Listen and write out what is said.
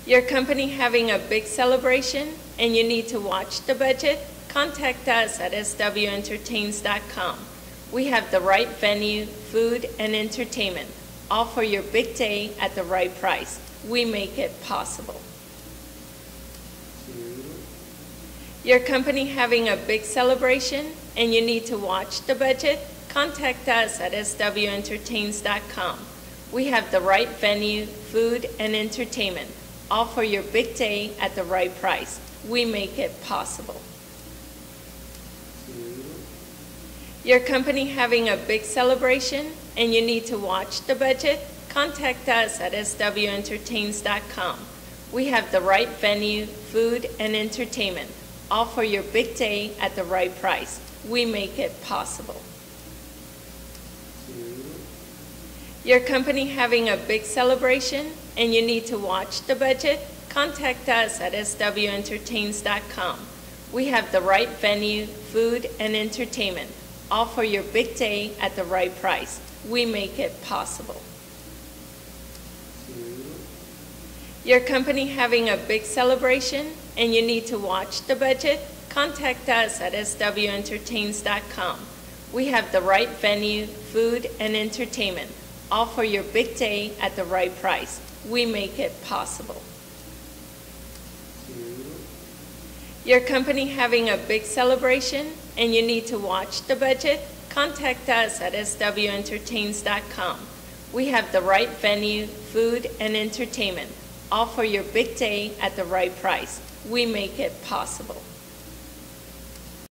Your company having a big celebration and you need to watch the budget? Contact us at swentertains.com. We have the right venue, food, and entertainment, all for your big day at the right price. We make it possible. Your company having a big celebration and you need to watch the budget? Contact us at swentertains.com. We have the right venue, food, and entertainment, all for your big day at the right price. We make it possible. Your company having a big celebration and you need to watch the budget? Contact us at swentertains.com. We have the right venue, food, and entertainment, all for your big day at the right price. We make it possible. Your company having a big celebration and you need to watch the budget? Contact us at swentertains.com. We have the right venue, food, and entertainment, all for your big day at the right price. We make it possible. Your company having a big celebration and you need to watch the budget? Contact us at swentertains.com. We have the right venue, food, and entertainment, all for your big day at the right price. We make it possible. Your company having a big celebration and you need to watch the budget? Contact us at swentertains.com. We have the right venue, food, and entertainment, all for your big day at the right price. We make it possible.